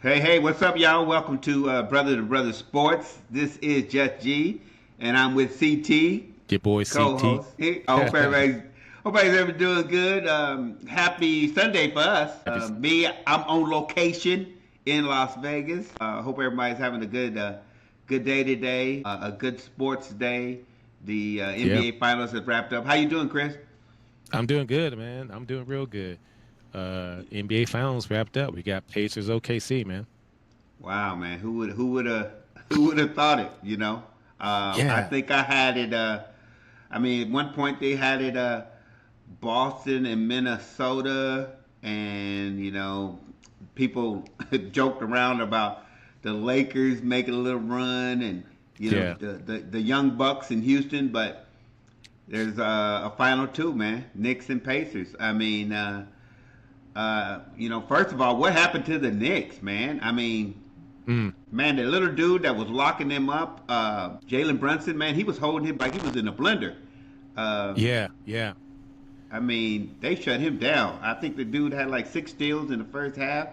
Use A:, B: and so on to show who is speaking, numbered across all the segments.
A: Hey, what's up, y'all? Welcome to Brother to Brother Sports. This is Just G, and I'm with CT,
B: Your boy CT.
A: co-host. Hey, I hope everybody's ever doing good. Happy Sunday for us.
B: Happy.
A: I'm on location in Las Vegas. Hope everybody's having a good day today. A good sports day. The
B: Yeah,
A: NBA Finals has wrapped up. How you doing, Chris?
B: I'm doing good, man. I'm doing real good. NBA Finals wrapped up. We got Pacers OKC, man.
A: Wow, man, who would have thought it? I
B: Yeah,
A: think I had it. I mean, at one point they had it. Boston and Minnesota, and people joked around about the Lakers making a little run, and
B: yeah,
A: the young Bucks in Houston, but there's a final two, man. Knicks and Pacers. I mean, first of all, what happened to the Knicks, man? I mean,
B: mm,
A: man, the little dude that was locking them up, Jalen Brunson, man, he was holding him like he was in a blender. Uh,
B: yeah.
A: I mean, they shut him down. I think the dude had like 6 steals in the first half.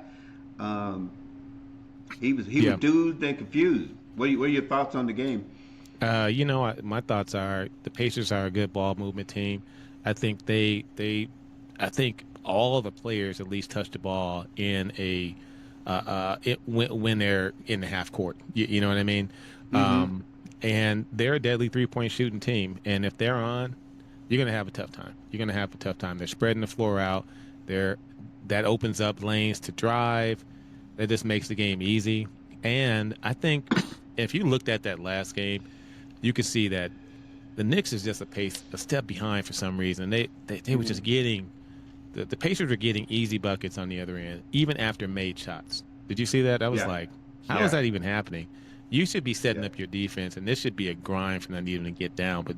A: Um, he was
B: Yeah.
A: dazed and confused. What are your thoughts on the game?
B: My thoughts are the Pacers are a good ball movement team. I think I think all the players at least touch the ball in when they're in the half court. You know what I mean?
A: Mm-hmm.
B: And they're a deadly 3-point shooting team. And if they're on, you're gonna have a tough time. You're gonna have a tough time. They're spreading the floor out. They're That opens up lanes to drive. That just makes the game easy. And I think if you looked at that last game, you could see that the Knicks is just a step behind for some reason. They were
A: Mm-hmm.
B: just getting the Pacers were getting easy buckets on the other end, even after made shots. Did you see that? I was
A: Yeah,
B: like, how is
A: yeah,
B: that even happening? You should be setting
A: yeah.
B: up your defense, and this should be a grind for them to even get down. But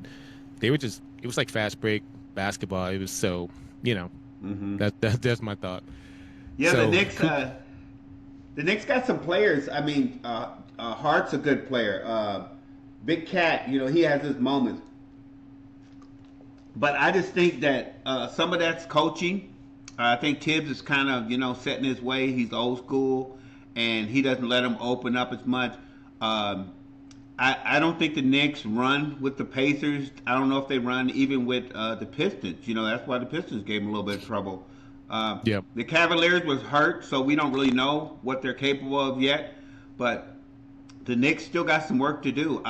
B: they were just it was like fast break basketball. It was so you know
A: Mm-hmm.
B: that's my thought.
A: Yeah, the
B: So
A: Knicks. The Knicks got some players. I mean, Hart's a good player. Big Cat, he has his moments. But I just think that some of that's coaching. I think Tibbs is kind of setting his way. He's old school, and he doesn't let them open up as much. Um, I don't think the Knicks run with the Pacers. I don't know if they run even with the Pistons. That's why the Pistons gave them a little bit of trouble. Uh,
B: yeah,
A: the Cavaliers was hurt, so we don't really know what they're capable of yet. But the Knicks still got some work to do.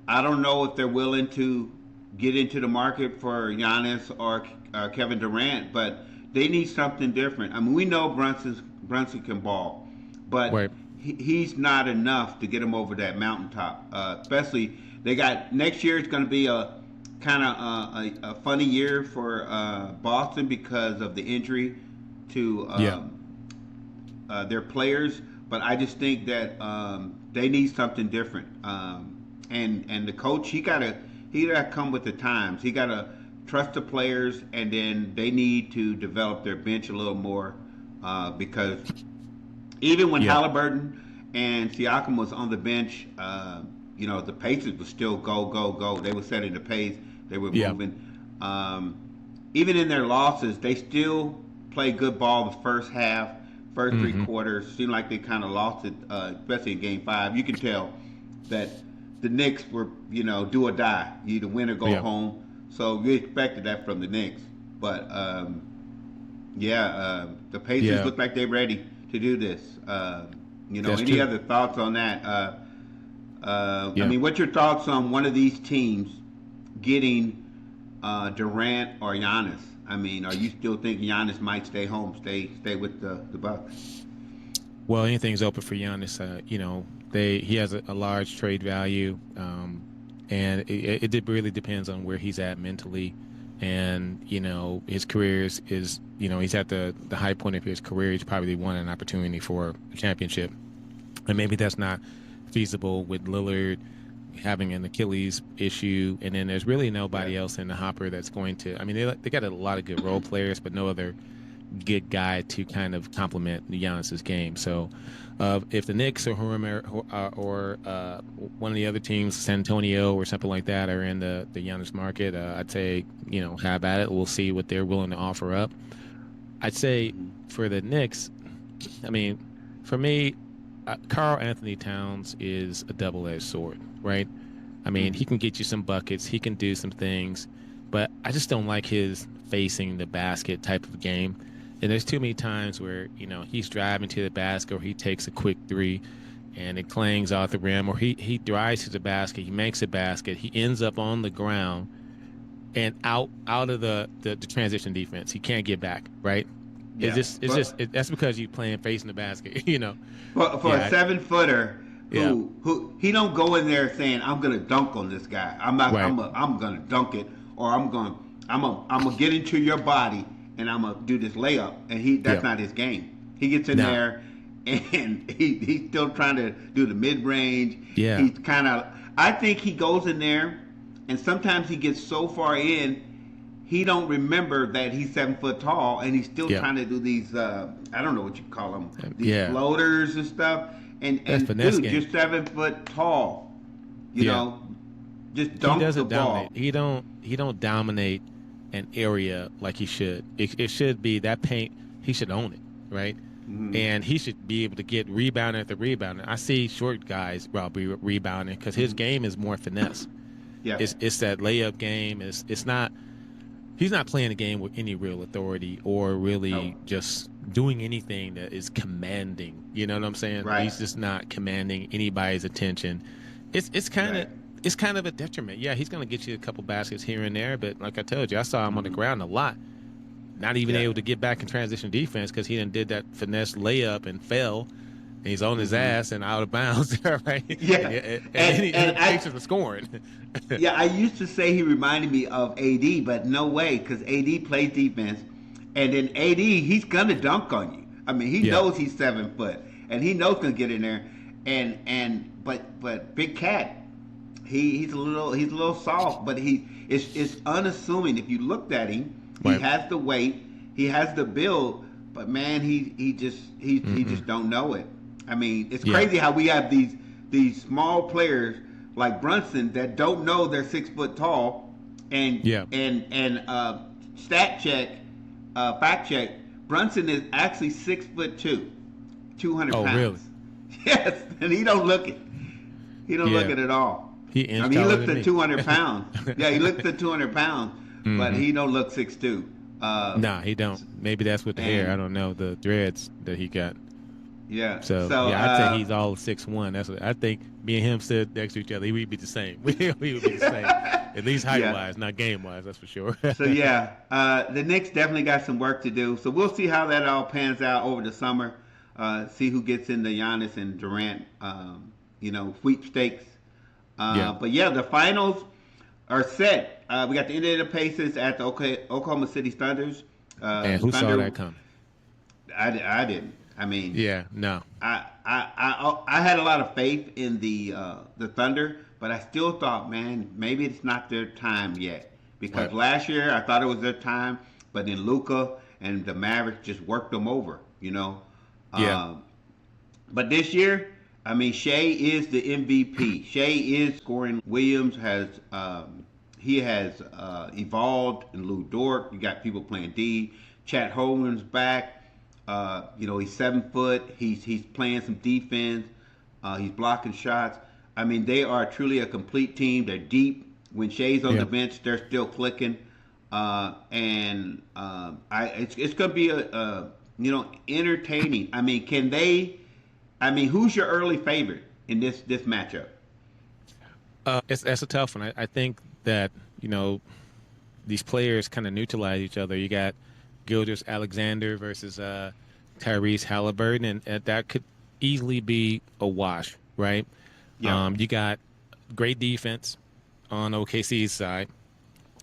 A: I don't know if they're willing to get into the market for Giannis or Kevin Durant, but they need something different. I mean, we know Brunson can ball, but
B: right,
A: he's not enough to get him over that mountaintop. Especially they got next year is going to be a kind of a funny year for Boston because of the injury to
B: yeah,
A: their players. But I just think that they need something different. And the coach he gotta come with the times. He gotta trust the players, and then they need to develop their bench a little more because even when
B: yeah,
A: Halliburton and Siakam was on the bench, the Pacers would still go, go, go. They were setting the pace. They were
B: yeah,
A: moving. Um, Even in their losses, they still play good ball the first half, first three
B: hmm
A: quarters. Seemed like they kind of lost it, especially in Game 5. You can tell that the Knicks were, do or die. You either win or go
B: yeah,
A: home. So we expected that from the Knicks. But yeah, the Pacers
B: yeah,
A: look like they're ready to do this.
B: that's
A: Any
B: true.
A: other thoughts on that? I
B: Yeah.
A: mean, what's your thoughts on one of these teams getting Durant or Giannis? I mean, are you still thinking Giannis might stay home, stay with the Bucks?
B: Well, anything's open for Giannis. He has a large trade value, and it really depends on where he's at mentally, and his career is he's at the high point of his career. He's probably won an opportunity for a championship, and maybe that's not feasible with Lillard having an Achilles issue, and then there's really
A: Yeah.
B: nobody else in the hopper that's going to. I mean, they got a lot of good role players, but no other good guy to kind of complement Giannis's game. So, if the Knicks or whoever, or one of the other teams, San Antonio or something like that, are in the Giannis market, I'd say have at it. We'll see what they're willing to offer up. I'd say
A: Mm-hmm.
B: for the Knicks, I mean, For me, Karl Anthony Towns is a double-edged sword, right? I mean, he can get you some buckets, he can do some things, but I just don't like his facing the basket type of game. And there's too many times where, he's driving to the basket or he takes a quick three and it clangs off the rim, or he drives to the basket, he makes a basket, he ends up on the ground and out of the transition defense. He can't get back, right?
A: Yeah.
B: That's because you playing facing the basket,
A: For a 7-footer who he don't go in there saying, I'm gonna dunk on this guy. I'm gonna dunk it, or I'm gonna get into your body and I'm gonna do this layup. And that's not his game. He gets in there and he's still trying to do the mid range.
B: Yeah.
A: He's I think he goes in there and sometimes he gets so far in, he don't remember that he's 7 foot tall, and he's still trying to do these. I don't know what you call them. These floaters and stuff. And dude, you're 7 foot tall. You know, just dunk the ball.
B: He don't dominate an area like he should. It should be that paint. He should own it, right? Mm-hmm. And he should be able to get rebound after rebound. I see short guys probably rebounding because his game is more finesse. Yeah, it's that layup game. It's not. He's not playing the game with any real authority or really just doing anything that is commanding. You know what I'm saying?
A: Right.
B: He's just not commanding anybody's attention. It's kind of a detriment. Yeah, he's going to get you a couple baskets here and there, but like I told you, I saw him on the ground a lot. Not even able to get back in transition defense because he did that finesse layup and fell. And he's on his ass and out of bounds, right?
A: Yeah.
B: And he takes it for scoring.
A: Yeah, I used to say he reminded me of AD, but no way, because AD plays defense. And then AD, he's going to dunk on you. I mean, he knows he's 7 foot, and he knows going to get in there. But Big Cat, he's a little soft, but it's unassuming. If you looked at him, he has the weight, he has the build, but man, he just don't know it. I mean, it's crazy how we have these small players like Brunson that don't know they're 6 foot tall, and fact check, Brunson is actually 6'2", 200 pounds. Oh, really? Yes, and he don't look it. He don't look it at all. He looks at 200 pounds. Yeah, he looks at 200 pounds, but he don't look 6'2".
B: Nah, he don't. Maybe that's with the hair. I don't know, the dreads that he got.
A: Yeah.
B: So I'd say he's all 6'1". That's what I think. Me and him sit next to each other, we'd be the same. we would be the same, at least height wise, not game wise. That's for sure.
A: So the Knicks definitely got some work to do. So we'll see how that all pans out over the summer. See who gets in the Giannis and Durant, sweepstakes. But the finals are set. We got the Indiana Pacers at the Oklahoma City Thunders.
B: And who saw that coming?
A: I didn't. I mean,
B: no.
A: I had a lot of faith in the Thunder, but I still thought, man, maybe it's not their time yet. Because last year I thought it was their time, but then LUKA and the Mavericks just worked them over, But this year, I mean, Shea is the MVP. Shea is scoring. Williams has evolved, and Lou Dort. You got people playing D. Chet Holmgren's back. He's 7 foot. He's playing some defense. He's blocking shots. I mean, they are truly a complete team. They're deep. When Shea's on the bench, they're still clicking. It's going to be entertaining. I mean, who's your early favorite in this matchup?
B: That's a tough one. I think that these players kind of neutralize each other. You got Gilgeous-Alexander versus Tyrese Halliburton, and that could easily be a wash, right? Yeah. You got great defense on OKC's side,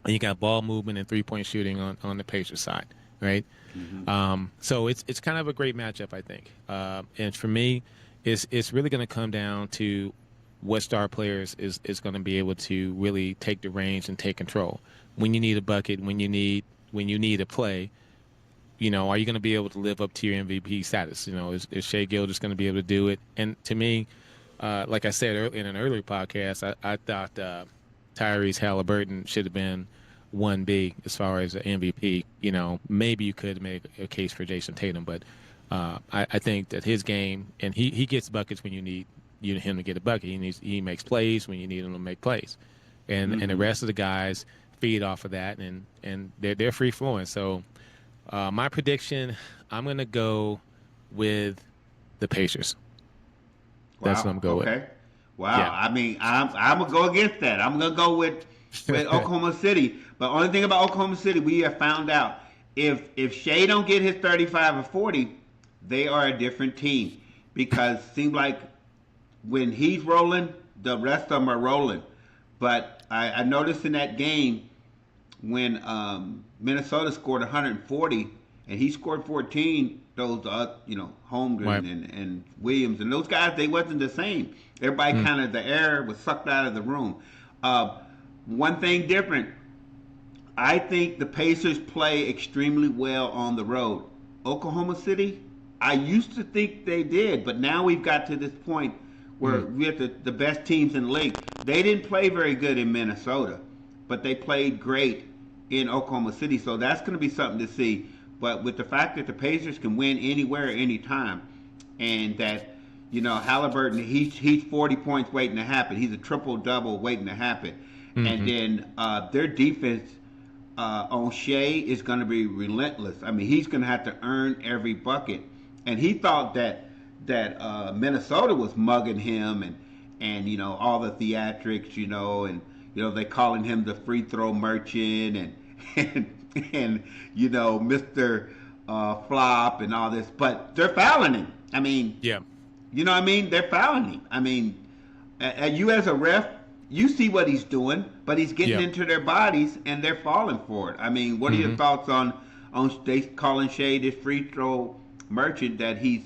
B: and you got ball movement and three-point shooting on the Pacers side, right? Mm-hmm. So it's kind of a great matchup, I think. And for me, it's really going to come down to what star players is going to be able to really take the reins and take control. When you need a bucket, when you need a play, are you going to be able to live up to your MVP status? Is Shea Gilgeous going to be able to do it? And to me, like I said in an earlier podcast, I thought Tyrese Halliburton should have been 1B as far as the MVP. Maybe you could make a case for Jason Tatum, but I think that his game, and he gets buckets when you need him to get a bucket. He makes plays when you need him to make plays, and the rest of the guys feed off of that, and they're free flowing. So my prediction, I'm gonna go with the Pacers. That's what I'm going with.
A: Wow.
B: Yeah.
A: I mean, I'm gonna go against that. I'm gonna go with Oklahoma City. But only thing about Oklahoma City, we have found out if Shea don't get his 35 or 40, they are a different team, because it seems like when he's rolling, the rest of them are rolling. But I noticed in that game when Minnesota scored 140 and he scored 14, those Holmgren
B: Right.
A: and Williams and those guys, they wasn't the same. Everybody kind of, the air was sucked out of the room. One thing different, I think the Pacers play extremely well on the road. Oklahoma City, I used to think they did, but now we've got to this point where we have the best teams in the league. They didn't play very good in Minnesota, but they played great in Oklahoma City, so that's going to be something to see. But with the fact that the Pacers can win anywhere, anytime, and that, Halliburton, he's 40 points waiting to happen. He's a triple-double waiting to happen. And then their defense on Shea is going to be relentless. I mean, he's going to have to earn every bucket. And he thought that Minnesota was mugging him and all the theatrics, and they calling him the free throw merchant and Mr. Flop and all this, but they're fouling him. I mean,
B: Yeah.
A: you know what I mean? They're fouling him. I mean, you as a ref, you see what he's doing, but he's getting into their bodies and they're falling for it. I mean, what are your thoughts on they calling Shea this free throw merchant, that he's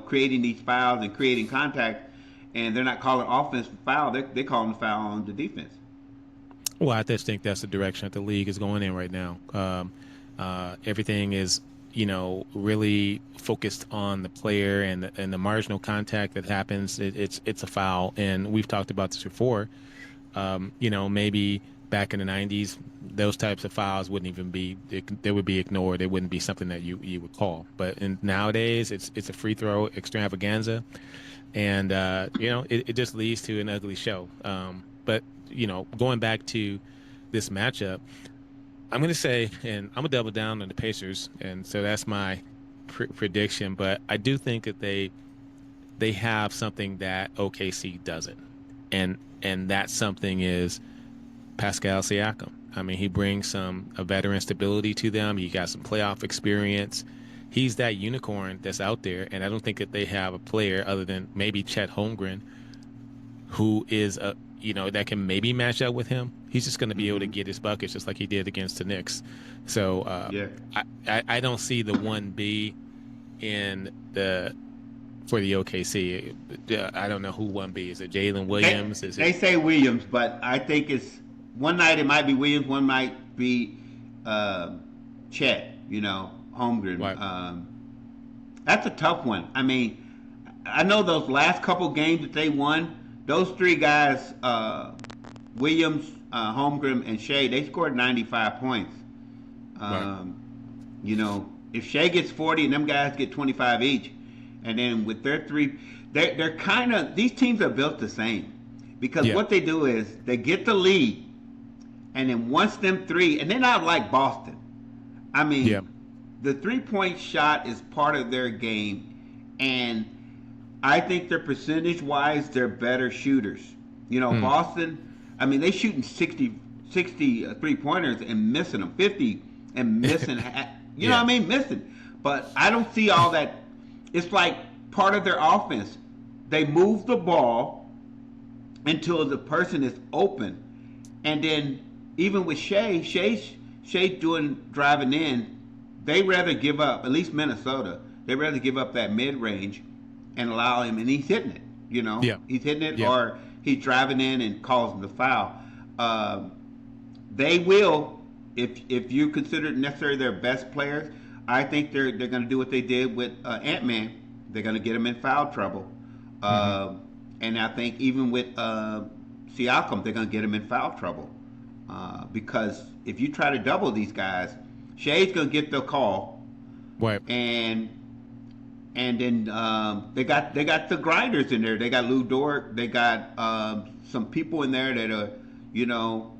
A: creating these fouls and creating contact, and they're not calling offensive foul, they're calling foul on the defense?
B: Well, I just think that's the direction that the league is going in right now. Everything is, really focused on the player, and the marginal contact that happens, it's a foul. And we've talked about this before. Maybe back in the 90s, those types of fouls wouldn't even be, they would be ignored. It wouldn't be something that you would call. But nowadays, it's a free throw extravaganza, and it just leads to an ugly show. But going back to this matchup, I'm going to say, and I'm going to double down on the Pacers, and so that's my prediction. But I do think that they have something that OKC doesn't, and that something is Pascal Siakam. I mean, he brings a veteran stability to them. He got some playoff experience. He's that unicorn that's out there, and I don't think that they have a player other than maybe Chet Holmgren who is that can maybe match up with him. He's just going to be able to get his buckets just like he did against the Knicks. So I don't see the 1B for the OKC. I don't know who 1B is. It Jalen Williams?
A: They say Williams, but I think it's one night it might be Williams, one might be Chet. Holmgren.
B: Right.
A: That's a tough one. I mean, I know those last couple games that they won, those three guys, Williams, Holmgren, and Shea, they scored 95 points.
B: Right.
A: If Shea gets 40 and them guys get 25 each, and then with their three, they're kind of, these teams are built the same, because what they do is they get the lead, and then once them three, and they're not like Boston. I mean, the three-point shot is part of their game, and I think they're percentage-wise, they're better shooters. Boston, I mean, they shooting 60 three-pointers and missing them, 50 and missing, know what I mean? Missing. But I don't see all that. It's like part of their offense. They move the ball until the person is open. And then even with Shea driving in, they rather give up, at least Minnesota, they rather give up that mid-range and allow him, and he's hitting it, He's hitting it, or he's driving in and causing the foul. They will, if you consider necessarily their best players, I think they're going to do what they did with Ant-Man. They're going to get him in foul trouble. And I think even with Siakam, they're going to get him in foul trouble. Because if you try to double these guys, Shea's going to get the call.
B: Right.
A: And And then they got the grinders in there. They got Lou Dort. They got some people in there that are, you know,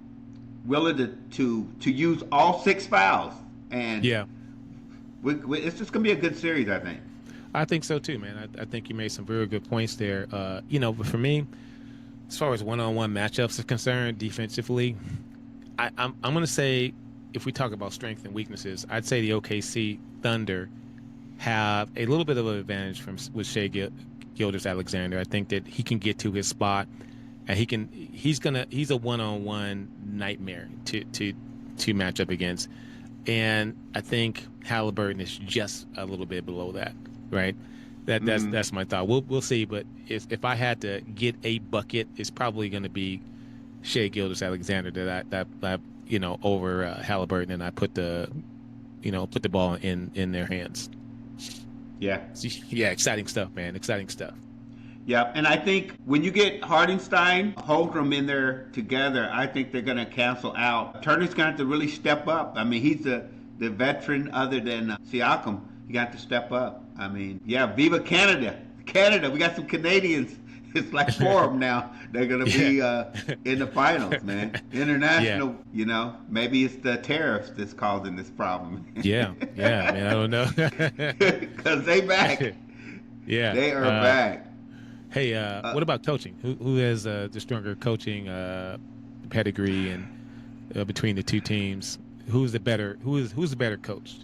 A: willing to use all 6 fouls. And
B: Yeah.
A: it's just gonna be a good series, I think.
B: I think so too, man. I think you made some very good points there. You know, but for me, as far as one-on-one matchups are concerned, defensively, I'm going to say, if we talk about strengths and weaknesses, I'd say the OKC Thunder have a little bit of an advantage with Shai Gilgeous-Alexander. I think that he can get to his spot, and he's a one-on-one nightmare to match up against. And I think Halliburton is just a little bit below that, right? That's my thought. We'll see, but if I had to get a bucket, it's probably going to be Shai Gilgeous-Alexander that you know, over Halliburton, and I put the ball in their hands.
A: Yeah.
B: Yeah, exciting stuff, man. Exciting stuff.
A: Yeah, and I think when you get Hardenstein, Holmgren in there together, I think they're going to cancel out. Turner's going to have to really step up. I mean, he's the veteran other than Siakam. He got to step up. I mean, yeah, Viva Canada. Canada, we got some Canadians. It's like 4 of them now. They're going to be in the finals, man. International, you know, maybe it's the tariffs that's causing this problem.
B: Yeah, man, I don't know.
A: Because they back.
B: Yeah.
A: They are back.
B: Hey, what about coaching? Who has the stronger coaching pedigree and between the two teams? Who's the better coach?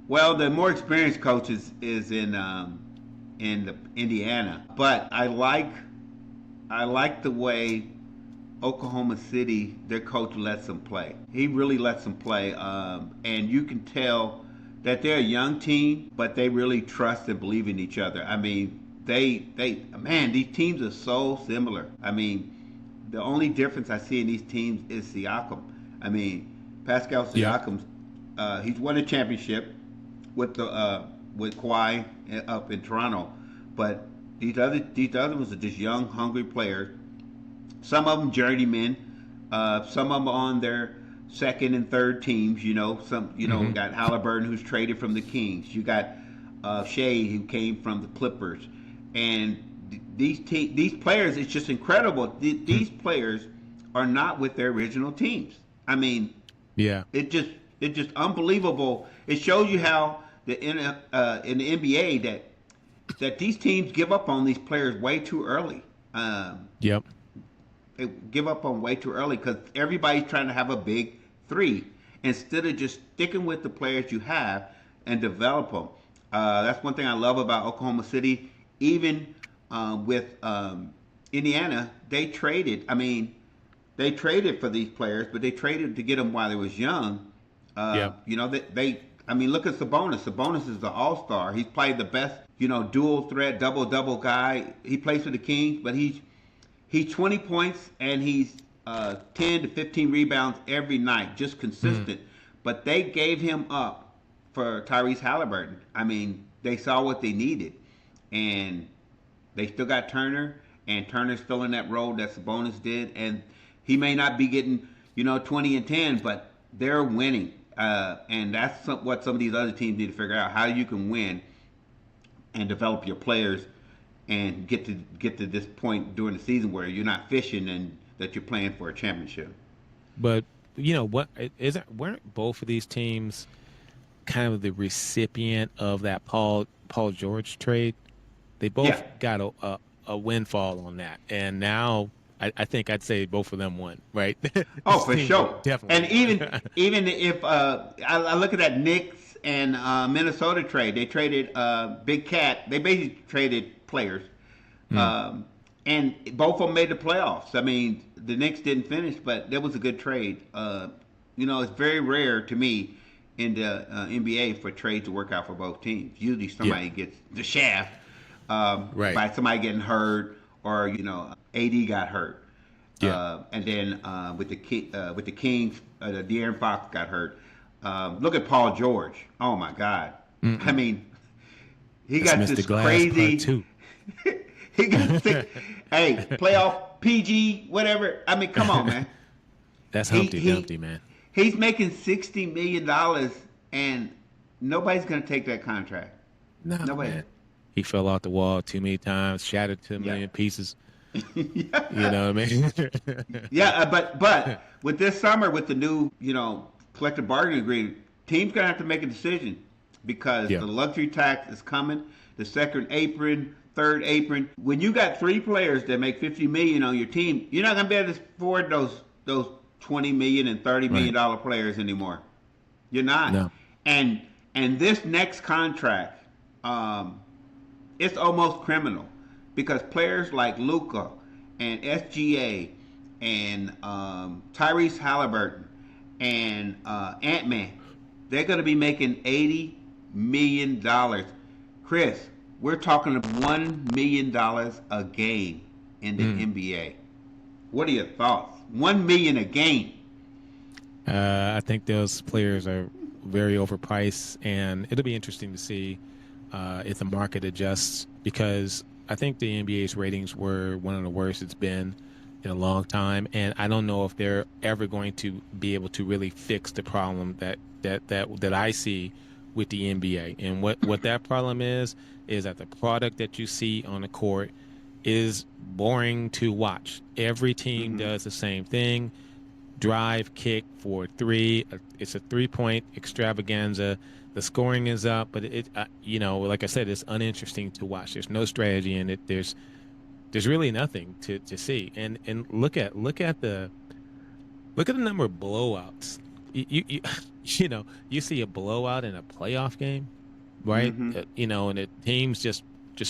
A: Well, the more experienced coach is in Indiana, but I like the way Oklahoma City, their coach lets them play. He really lets them play, and you can tell that they're a young team, but they really trust and believe in each other. I mean, man, these teams are so similar. I mean, the only difference I see in these teams is Siakam. I mean, Pascal Siakam, he's won a championship with Kawhi up in Toronto, but these other ones are just young, hungry players. Some of them journeymen, some of them on their second and third teams. You know, we got Halliburton, who's traded from the Kings. You got Shea, who came from the Clippers, and these players, it's just incredible. These players are not with their original teams. I mean, it's just unbelievable. It shows you how in the NBA that these teams give up on these players way too early. They give up on way too early because everybody's trying to have a big 3 instead of just sticking with the players you have and develop them. That's one thing I love about Oklahoma City. Even with Indiana, they traded. I mean, they traded for these players, but they traded to get them while they was young. You know, I mean, look at Sabonis. Sabonis is the all-star. He's played the best, you know, dual threat, double guy. He plays for the Kings, but he's 20 points and he's 10 to 15 rebounds every night, just consistent. But they gave him up for Tyrese Halliburton. I mean, they saw what they needed, and they still got Turner, and Turner's still in that role that Sabonis did, and he may not be getting, you know, 20 and 10, but they're winning. And that's what some of these other teams need to figure out, how you can win and develop your players and get to this point during the season where you're not fishing and that you're playing for a championship.
B: But you know what? Weren't both of these teams kind of the recipient of that Paul George trade? They both got a windfall on that, and now I think I'd say both of them won, right?
A: Oh, for sure,
B: definitely.
A: And even if I look at that Knicks and Minnesota trade, they traded Big Cat. They basically traded players, and both of them made the playoffs. I mean, the Knicks didn't finish, but that was a good trade. You know, it's very rare to me in the NBA for trades to work out for both teams. Usually somebody gets the shaft by somebody getting hurt, or, you know, AD got hurt. And then with the Kings, De'Aaron Fox got hurt. Look at Paul George. Oh, my God. I mean, he got this crazy. He got sick. Hey, playoff PG, whatever. I mean, come on, man.
B: That's Humpty Dumpty, man.
A: He's making $60 million, and nobody's going to take that contract.
B: No,
A: No way.
B: man. He fell off the wall too many times, shattered to a
A: Yeah.
B: million pieces.
A: Yeah.
B: You know what I mean?
A: Yeah, but with this summer, with the new collective bargaining agreement, teams gonna have to make a decision because
B: Yeah.
A: the luxury tax is coming. The second apron, third apron. When you got three players that make 50 million on your team, you're not gonna be able to afford those 20 million and 30 million
B: Right.
A: dollar players anymore. You're not.
B: No.
A: And this next contract, it's almost criminal because players like LUKA and SGA and Tyrese Halliburton and Ant-Man, they're going to be making $80 million. Chris, we're talking $1 million a game in the NBA. What are your thoughts? $1 million a game.
B: I think those players are very overpriced, and it'll be interesting to see if the market adjusts, because I think the NBA's ratings were one of the worst it's been in a long time, and I don't know if they're ever going to be able to really fix the problem that I see with the NBA. And what that problem is that the product that you see on the court is boring to watch. Every team does the same thing. Drive, kick for three. It's a 3-point extravaganza. The scoring is up, but it like I said, it's uninteresting to watch. There's no strategy in it. There's really nothing to see. And look at the number of blowouts. You see a blowout in a playoff game, right? And the team's just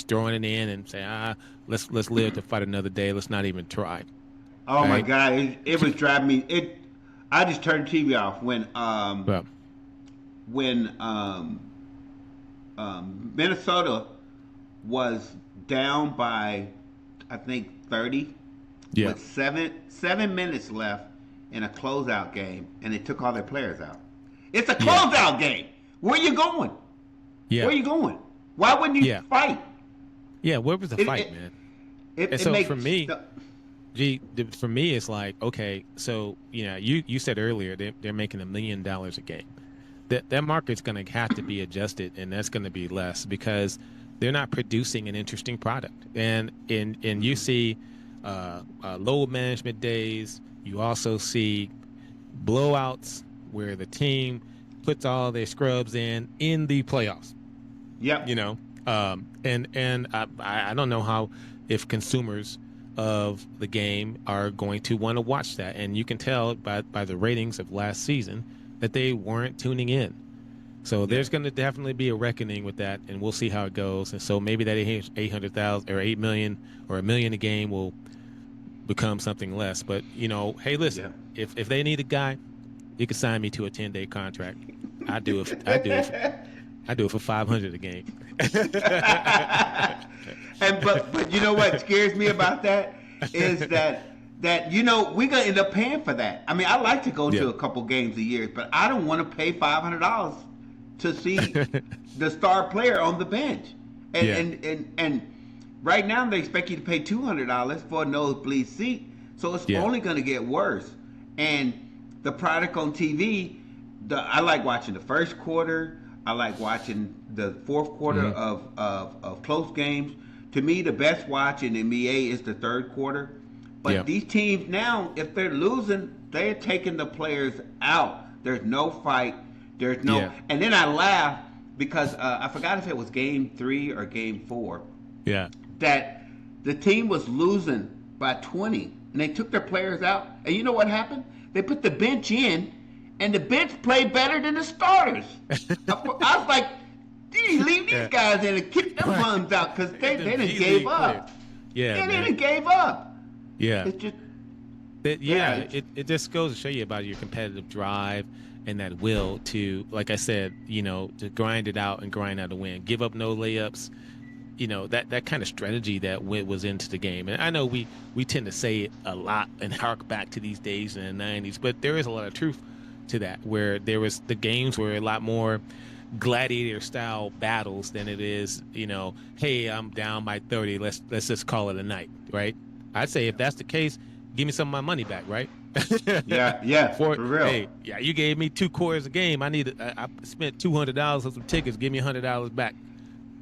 B: throwing it in and say, let's live to fight another day. Let's not even try.
A: Oh
B: right?
A: my God, it was driving me. I just turned the TV off when Minnesota was down by, I think 30, with 7 minutes left in a closeout game, and they took all their players out. It's a closeout game. Where you going?
B: Yeah.
A: Where you going? Why wouldn't you fight?
B: Yeah, where was the fight, man? So for me, for me, it's like, okay, so you said earlier they're making $1 million a game. That market's going to have to be adjusted, and that's going to be less because they're not producing an interesting product. And you see load management days. You also see blowouts where the team puts all their scrubs in the playoffs.
A: Yep.
B: And I don't know how, if consumers of the game are going to want to watch that. And you can tell by the ratings of last season that they weren't tuning in. So there's going to definitely be a reckoning with that, and we'll see how it goes. And so maybe that 800,000 or 8 million or $1 million a game will become something less. But hey, listen, if they need a guy, you can sign me to a 10-day contract. I do it for 500 a game.
A: But you know what scares me about that is that we're gonna end up paying for that. I mean, I like to go to a couple games a year, but I don't want to pay $500 to see the star player on the bench. And right now they expect you to pay $200 for a nosebleed seat, so it's only going to get worse. And the product on TV, I like watching the first quarter. I like watching the fourth quarter of close games. To me, the best watch in the NBA is the third quarter. But these teams now, if they're losing, they're taking the players out. There's no fight. There's no. And then I laugh because I forgot if it was game 3 or game 4.
B: Yeah.
A: That the team was losing by 20, and they took their players out. And you know what happened? They put the bench in, and the bench played better than the starters. I was like, "Geez, leave these guys in and kick them bums out because they didn't gave up. They didn't gave up.
B: Yeah.
A: It's just.
B: It just goes to show you about your competitive drive and that will to, like I said, to grind it out and grind out a win. Give up no layups. That kind of strategy that was into the game. And I know we tend to say it a lot and hark back to these days in the 90s, but there is a lot of truth to that, where the games were a lot more gladiator style battles than it is, hey, I'm down by 30, let's just call it a night, right? I'd say if that's the case, give me some of my money back, right?
A: For real.
B: Hey, you gave me 2 quarters a game. I spent $200 on some tickets. Give me $100 back.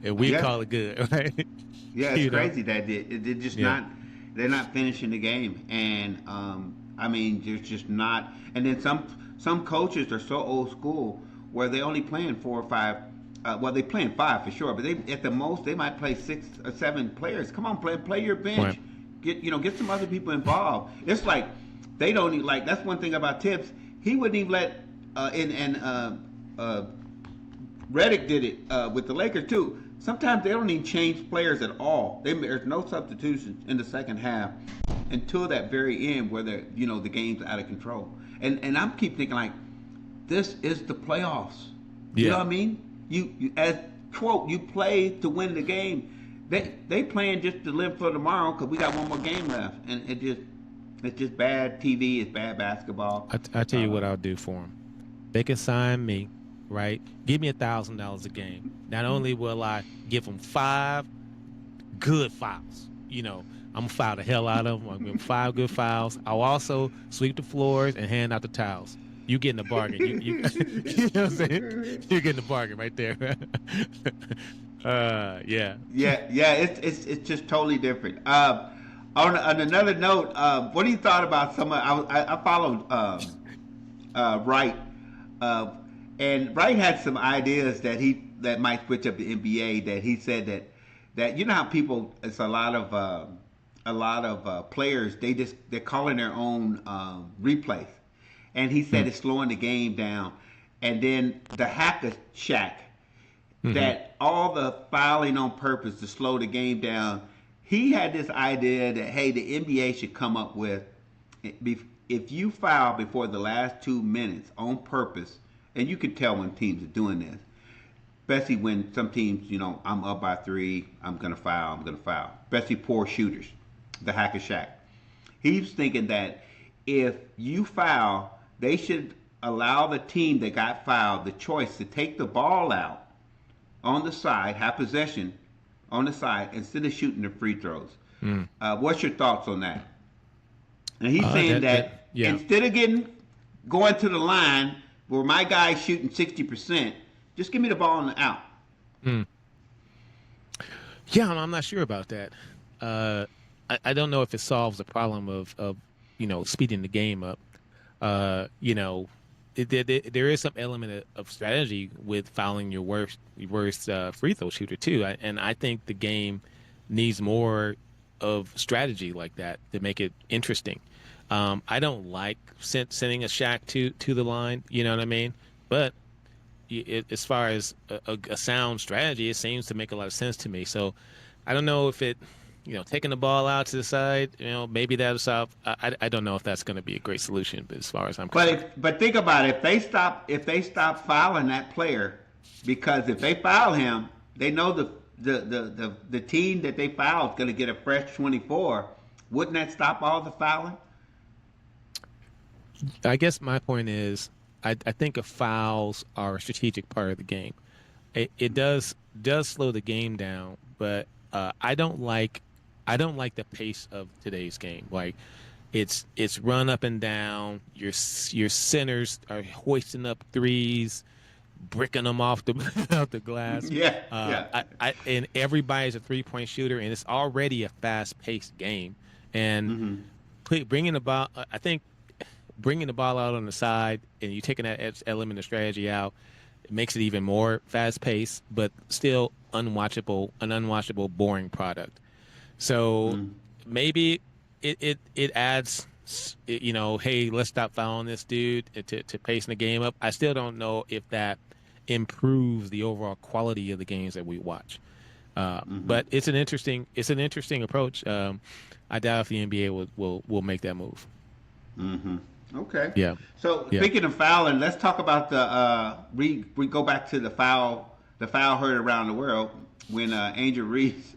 B: and we
A: Yeah.
B: call it good, right?
A: Yeah, it's
B: You know?
A: crazy that they're just
B: Yeah.
A: not they're not finishing the game, and I mean there's just not. And then some coaches are so old school where they only playing 4 or 5. Well, they playing 5 for sure, but they at the most they might play 6 or 7 players. Come on, play your bench.
B: Right.
A: Get some other people involved. It's like they don't even like. That's one thing about Tibbs. He wouldn't even let Reddick did it with the Lakers too. Sometimes they don't even change players at all. There's no substitutions in the second half until that very end, where the game's out of control. And I'm keep thinking like, this is the playoffs. You know
B: Yeah.
A: what I mean? You as quote you play to win the game. They playing just to live for tomorrow because we got one more game left, and it's just bad TV. It's bad basketball.
B: I tell you what I'll do for them. They can sign me, right? Give me $1,000 a game. Not only will I give them 5 good fouls, I'm gonna foul the hell out of them. I'm gonna give them 5 good fouls. I'll also sweep the floors and hand out the towels. You getting the bargain. You know what I'm saying? You're getting the bargain right there. Yeah.
A: Yeah. It's just totally different. On another note, what do you thought about some? I followed Wright, and Wright had some ideas that might switch up the NBA. That he said that you know how people, it's a lot of players, they're calling their own replays, and he said it's slowing the game down. And then the hacker shack, that all the fouling on purpose to slow the game down. He had this idea that, hey, the NBA should come up with, if you foul before the last 2 minutes on purpose, and you can tell when teams are doing this, especially when some teams, I'm up by 3, I'm going to foul. Especially poor shooters, the hacker shack. He's thinking that if you foul, they should allow the team that got fouled the choice to take the ball out on the side, have possession on the side, instead of shooting the free throws. What's your thoughts on that? And he's saying that instead of going to the line where my guy's shooting 60%, just give me the ball on the out.
B: Yeah, I'm not sure about that. I don't know if it solves the problem of speeding the game up. There is some element of strategy with fouling your worst free throw shooter too, and I think the game needs more of strategy like that to make it interesting. I don't like sending a Shaq to the line, you know what I mean? But as far as a sound strategy, it seems to make a lot of sense to me. So I don't know if it, taking the ball out to the side, maybe that'll solve. I don't know if that's going to be a great solution, but as far as I'm concerned.
A: But think about it. If they stop fouling that player, because if they foul him, they know the team that they foul is going to get a fresh 24. Wouldn't that stop all the fouling?
B: I guess my point is, I think fouls are a strategic part of the game. It does slow the game down, but I don't like the pace of today's game. Like, it's run up and down. Your centers are hoisting up threes, bricking them off the glass.
A: Yeah.
B: And everybody's a 3-point shooter, and it's already a fast-paced game. And bringing the ball, I think, bringing the ball out on the side and you taking that element of strategy out, it makes it even more fast-paced, but still an unwatchable, boring product. So maybe it adds, hey, let's stop fouling this dude to pacing the game up. I still don't know if that improves the overall quality of the games that we watch. But it's an interesting approach. I doubt if the NBA will make that move.
A: Okay.
B: Yeah.
A: So speaking of fouling, let's talk about the we go back to the foul heard around the world when Angel Reese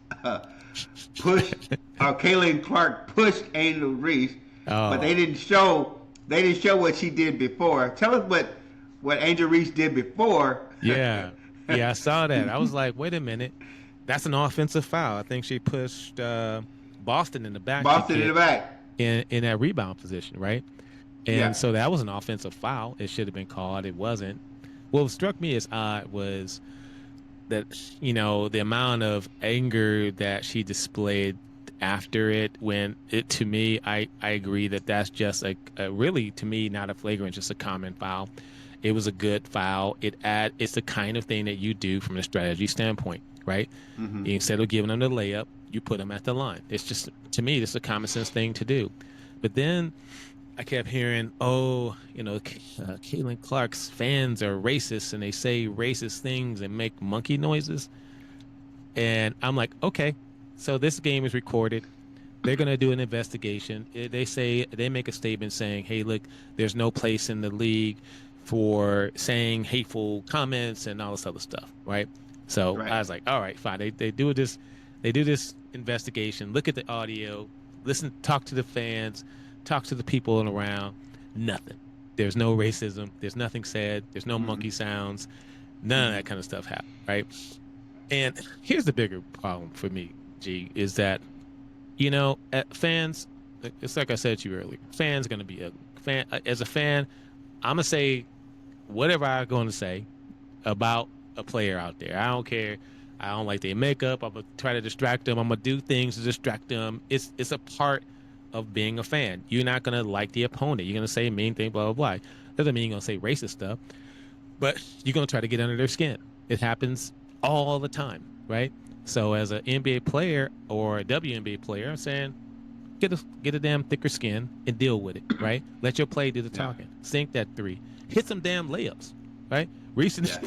A: pushed Kaylin Clark pushed Angel Reese, but they didn't show what she did before. Tell us what Angel Reese did before.
B: Yeah, I saw that. I was like, wait a minute, that's an offensive foul. I think she pushed Boston in the back. In that rebound position, right? And so that was an offensive foul. It should have been called. It wasn't. What struck me as odd was that the amount of anger that she displayed after it, when it, to me, I agree that that's just a really, to me, not a flagrant, just a common foul. It was a good foul. It's the kind of thing that you do from a strategy standpoint, right?
A: Mm-hmm.
B: Instead of giving them the layup, you put them at the line. It's just, to me, it's a common sense thing to do. But then I kept hearing, Caitlin Clark's fans are racist and they say racist things and make monkey noises. And I'm like, okay, so this game is recorded. They're going to do an investigation. They make a statement saying, hey, look, there's no place in the league for saying hateful comments and all this other stuff, right? So I was like, all right, fine. They do this investigation, look at the audio, talk to the fans, talk to the people around. Nothing. There's no racism. There's nothing said. There's no monkey sounds. None of that kind of stuff happened, right? And here's the bigger problem for me, G, is that, fans, it's like I said to you earlier, fans going to be a fan. As a fan, I'm going to say whatever I'm going to say about a player out there. I don't care. I don't like their makeup. I'm going to try to distract them. I'm going to do things to distract them. It's a part of being a fan. You're not going to like the opponent. You're going to say mean things, blah, blah, blah. Doesn't mean you're going to say racist stuff, but you're going to try to get under their skin. It happens all the time, right? So as an NBA player or a WNBA player, I'm saying get a damn thicker skin and deal with it, right? Let your play do the talking. Sink that three. Hit some damn layups, right? Recent.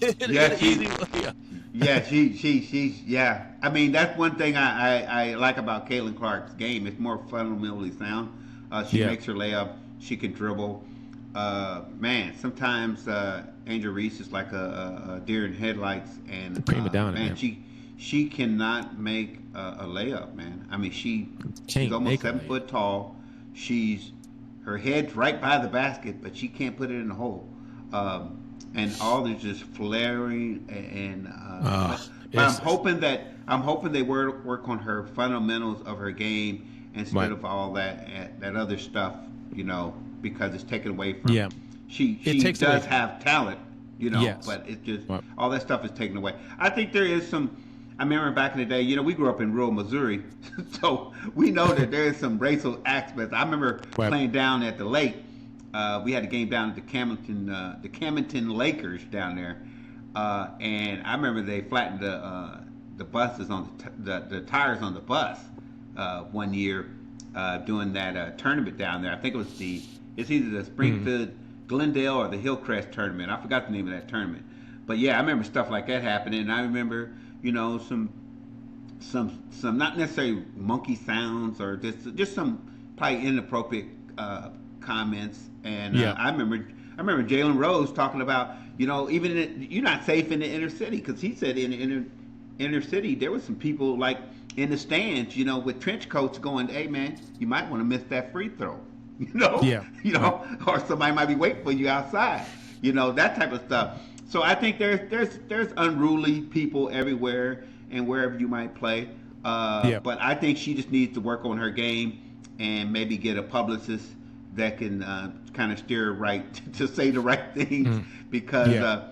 B: Easy layup.
A: She's I mean, that's one thing I like about Caitlin Clark's game. It's more fundamentally sound. She makes her layup. She can dribble. Man, sometimes Angel Reese is like a deer in headlights, and
B: prima donna,
A: man, she cannot make a layup, man. I mean, she's almost 7 foot tall. Her head's right by the basket, but she can't put it in the hole. And all is just flaring, but I'm hoping they work on her fundamentals of her game instead of all that other stuff, because it's taken away from. She does have talent, but it just all that stuff is taken away. I think there is some. I remember back in the day, we grew up in rural Missouri, so we know that there is some racial aspects. I remember playing down at the lake. We had a game down at the Camdenton Lakers down there, and I remember they flattened the buses on the tires on the bus one year doing that tournament down there. I think it's either the Springfield Glendale or the Hillcrest tournament. I forgot the name of that tournament, but yeah, I remember stuff like that happening. And I remember some not necessarily monkey sounds or just some probably inappropriate comments. And I remember Jalen Rose talking about, even you're not safe in the inner city, because he said in the inner city there was some people like in the stands, with trench coats going, hey man, you might want to miss that free throw, or somebody might be waiting for you outside, that type of stuff. So I think there's unruly people everywhere and wherever you might play. But I think she just needs to work on her game and maybe get a publicist that can kind of steer her right to say the right things, because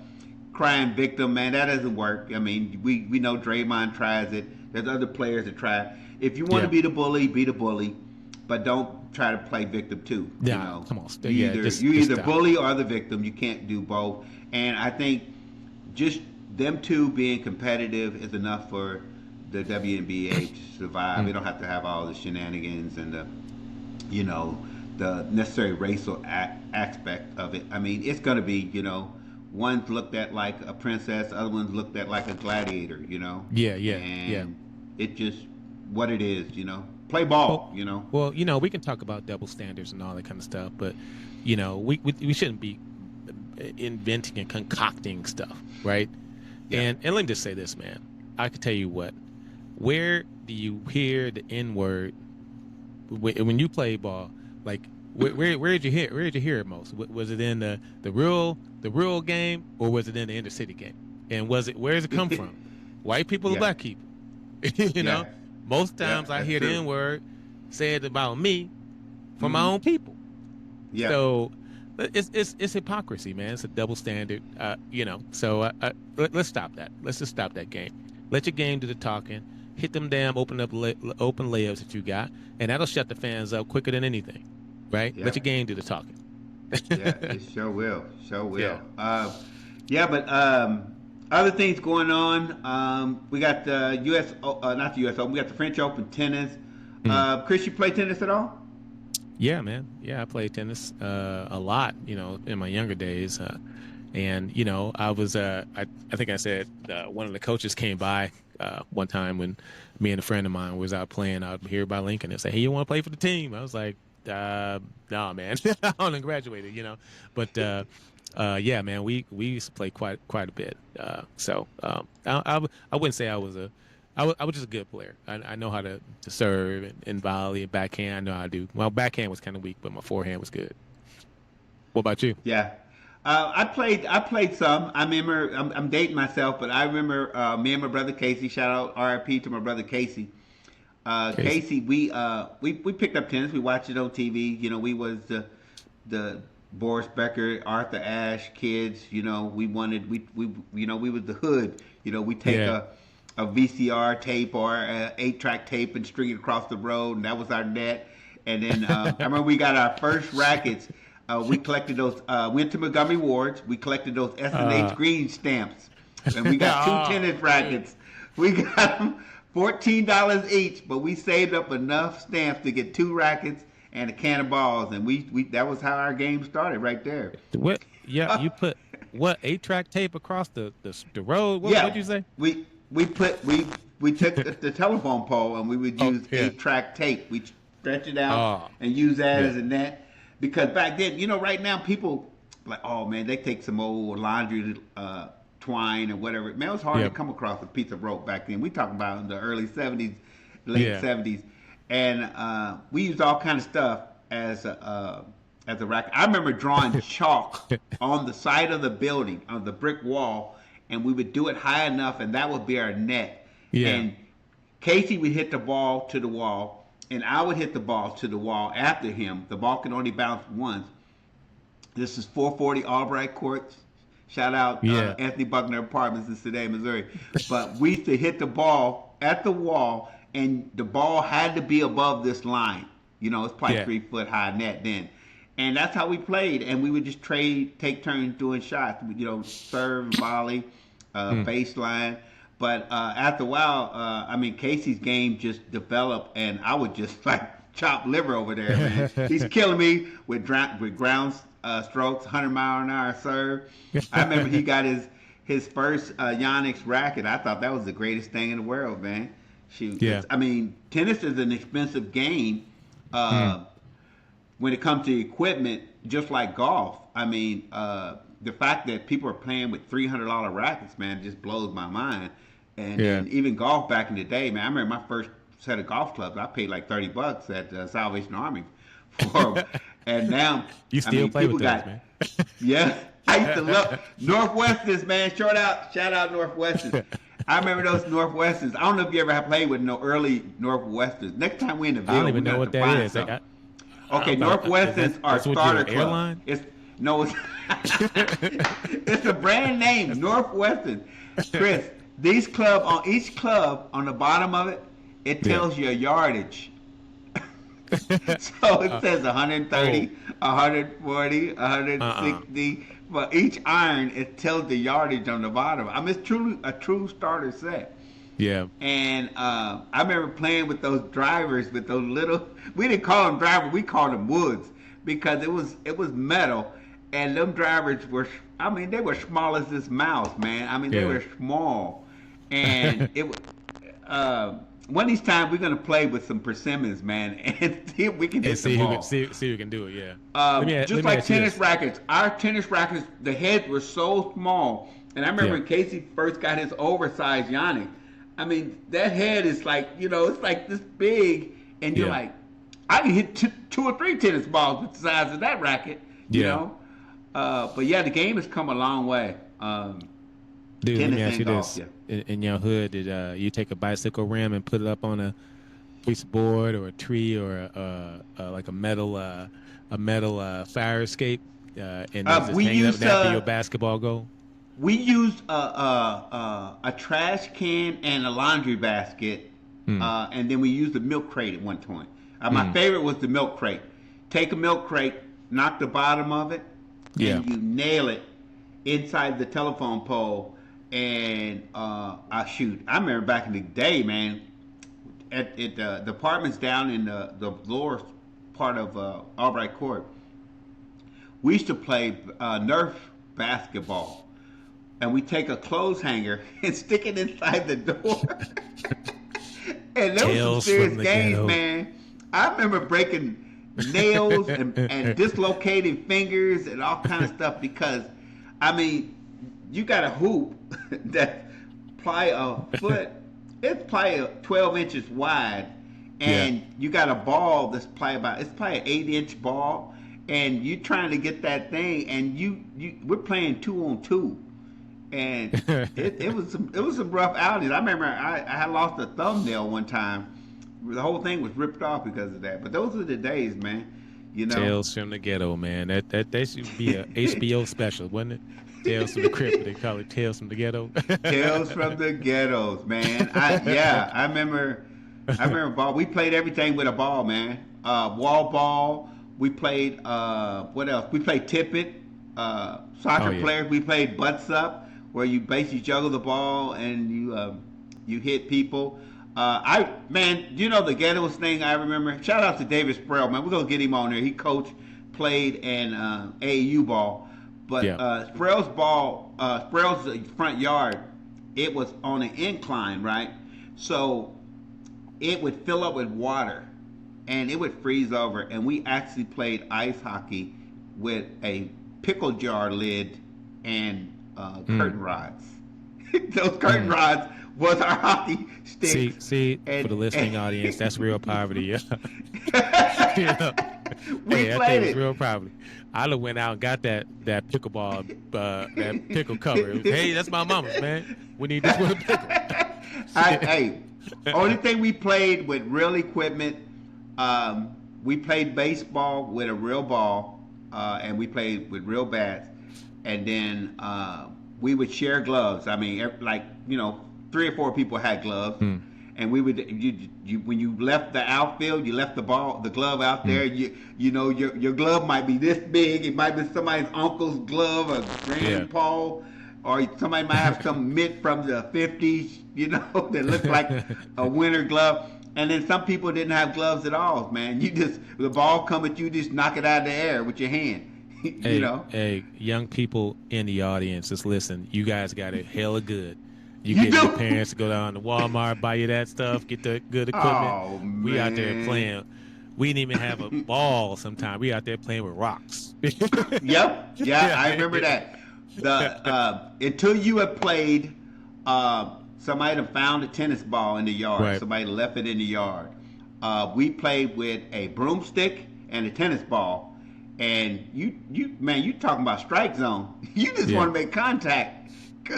A: crying victim, man, that doesn't work. I mean, we know Draymond tries it. There's other players that try it. If you want to be the bully, but don't try to play victim too.
B: Come on,
A: you either bully or the victim. You can't do both. And I think just them two being competitive is enough for the WNBA to survive. They don't have to have all the shenanigans and the necessary racial aspect of it. I mean, it's going to be, one's looked at like a princess, other one's looked at like a gladiator, And it's just what it is, Play ball,
B: Well, we can talk about double standards and all that kind of stuff, but, we shouldn't be inventing and concocting stuff, right? And let me just say this, man. I can tell you what. Where do you hear the N-word when you play ball? Like, where did you hear it most? Was it in the rural game, or was it in the inner city game? And where does it come from? White people or black people? Most times I hear the N-word said about me from my own people. So it's hypocrisy, man. It's a double standard, you know. So let's stop that. Let's just stop that game. Let your game do the talking. Hit them damn open layups that you got, and that'll shut the fans up quicker than anything, right?
A: Yep.
B: Let your game do the talking.
A: Yeah, it sure will. Sure will.
B: Yeah.
A: Yeah, but other things going on. We got the U.S. Not the U.S. Open. We got the French Open tennis. Chris, you play tennis at all?
B: Yeah, man. Yeah, I played tennis a lot, you know, in my younger days. And, you know, I was, I think I said one of the coaches came by one time when me and a friend of mine was out playing out here by Lincoln and said, hey, you want to play for the team? I was like, no, man. I only graduated, you know. But, yeah, man, we used to play quite a bit. So I wouldn't say I was just a good player. I know how to serve and volley and backhand. I know how to do. Well, backhand was kind of weak, but my forehand was good. What about you?
A: Yeah. I played some. I remember, I'm dating myself, but I remember me and my brother Casey, shout out RIP to my brother Casey. Casey, we picked up tennis. We watched it on TV. You know, we was the Boris Becker, Arthur Ashe kids. You know, we was the hood. You know, we take a VCR tape or an 8-track tape and string it across the road, and that was our net. And then I remember we got our first rackets. We collected those. Went to Montgomery Ward's. We collected those S&H green stamps, and we got 2 tennis rackets. We got them $14 each, but we saved up enough stamps to get 2 rackets and a can of balls, and we that was how our game started right there.
B: What? Yeah, you put what 8-track tape across the road? What'd you say?
A: We took the telephone pole and we would use 8-track tape. We stretch it out and use that as a net. Because back then, you know, right now people like, oh man, they take some old laundry twine or whatever. Man, it was hard to come across a piece of rope back then. We talking about in the early 70s, late 70s, and we used all kind of stuff as a racket. I remember drawing chalk on the side of the building, on the brick wall, and we would do it high enough, and that would be our net. Yeah. And Casey would hit the ball to the wall. And I would hit the ball to the wall after him. The ball can only bounce once. This is 440 Albright Courts. Shout out Anthony Buckner Apartments in Sedan, Missouri. But we used to hit the ball at the wall, and the ball had to be above this line. You know, it's probably 3 foot high net then. And that's how we played. And we would just take turns doing shots. You know, serve, volley, baseline. But after a while, I mean, Casey's game just developed, and I would just like chop liver over there, man. He's killing me with ground strokes, 100-mile-an-hour serve. I remember he got his first Giannis racket. I thought that was the greatest thing in the world, man. I mean, tennis is an expensive game when it comes to equipment, just like golf. I mean, the fact that people are playing with $300 rackets, man, just blows my mind. And even golf back in the day, man, I remember my first set of golf clubs, I paid like $30 at the Salvation Army for. And now,
B: play with those, man.
A: Yeah, I used to love Northwesterns, man. Shout out Northwesterns. I remember those Northwesterns. I don't know if you ever have played with no early Northwesterns. Next time we in the Ville,
B: I don't even know what that is.
A: Okay, Northwesterns are starter clubs. It's a brand name, Northwestern. Chris, each club on the bottom of it tells you a yardage. So it says 130, 140, 160. But each iron, it tells the yardage on the bottom. I mean, it's truly a true starter set.
B: Yeah.
A: And I remember playing with those drivers, with those little. We didn't call them drivers, we called them woods, because it was metal, and them drivers were. I mean, they were small as this mouse, man. I mean, they were small, and it was. One of these times we're gonna play with some persimmons, man, and see if we can hit the ball.
B: See who can do it. Yeah.
A: Just like tennis rackets, our tennis rackets, the heads were so small, and I remember when Casey first got his oversized Giannis. I mean, that head is like, it's like this big, and you're like, I can hit 2 or 3 tennis balls with the size of that racket, you know. But the game has come a long way.
B: Dude, let me ask you this: in your hood, did you take a bicycle rim and put it up on a piece of board or a tree or like a metal fire escape and there's just
A: We
B: hanging up
A: used
B: after your basketball goal?
A: we used a trash can and a laundry basket, and then we used a milk crate at one point. My favorite was the milk crate. Take a milk crate, knock the bottom of it, and you nail it inside the telephone pole. And I shoot. I remember back in the day, man, at the apartments down in the lower part of Albright Court, we used to play Nerf basketball. And we take a clothes hanger and stick it inside the door. And there was some serious games, man. I remember breaking nails and dislocating fingers and all kind of stuff because, I mean, you got a hoop that's probably a foot. It's probably 12 inches wide, and you got a ball that's probably an 8-inch ball, and you trying to get that thing, and we're playing 2-on-2. And it was some rough outings. I remember I had lost a thumbnail one time. The whole thing was ripped off because of that. But those are the days, man. You know,
B: Tales from the Ghetto, man. That should be a HBO special, wouldn't it? Tales from the Crypt. They call it Tales from the Ghetto.
A: Tales from the Ghettos, man. I remember ball. We played everything with a ball, man. Wall ball. We played what else? We played tippet. Soccer players. We played butts up, where you basically juggle the ball and you hit people. You know the ghettoest thing I remember. Shout out to David Sproul, man. We're gonna get him on there. He coached, played, and AAU ball. But Sproul's ball, Sproul's front yard, it was on an incline, right? So it would fill up with water, and it would freeze over. And we actually played ice hockey with a pickle jar lid and curtain rods. Those curtain rods was our hockey sticks.
B: See, for the listening audience, that's real poverty. Yeah.
A: We played it.
B: Real poverty. I went out and got that pickleball, that pickle cover. Hey, that's my mama's, man. We need this with a pickle.
A: Only thing we played with real equipment, we played baseball with a real ball, and we played with real bats. And then we would share gloves. I mean, 3 or 4 people had gloves, and we would. When you left the outfield, you left the glove out there. Your glove might be this big. It might be somebody's uncle's glove, or grandpa, or somebody might have some mitt from the 50s. That looked like a winter glove. And then some people didn't have gloves at all, man. The ball come at you, just knock it out of the air with your hand.
B: Hey, young people in the audience, just listen. You guys got it hella good. You get your parents to go down to Walmart, buy you that stuff, get the good equipment.
A: Oh, man.
B: We out there playing. We didn't even have a ball sometimes. We out there playing with rocks.
A: Yep. Yeah, I remember that. Until you had played, somebody had found a tennis ball in the yard. Right. Somebody left it in the yard. We played with a broomstick and a tennis ball. And you talking about strike zone. You just want to make contact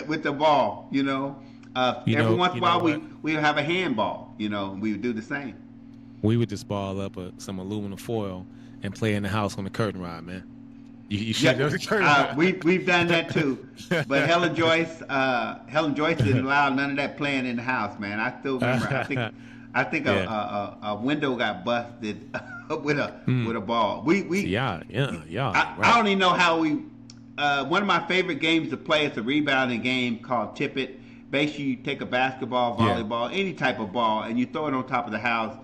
A: with the ball, Every once in a while we would have a handball, we would do the same.
B: We would just ball up some aluminum foil and play in the house on the curtain rod, man. You should know the curtain rod.
A: We've done that too. But Helen Joyce didn't allow none of that playing in the house, man. I still remember. I think a window got busted with a ball. I don't even know how we. One of my favorite games to play is a rebounding game called Tippet. Basically, you take a basketball, volleyball, any type of ball, and you throw it on top of the house,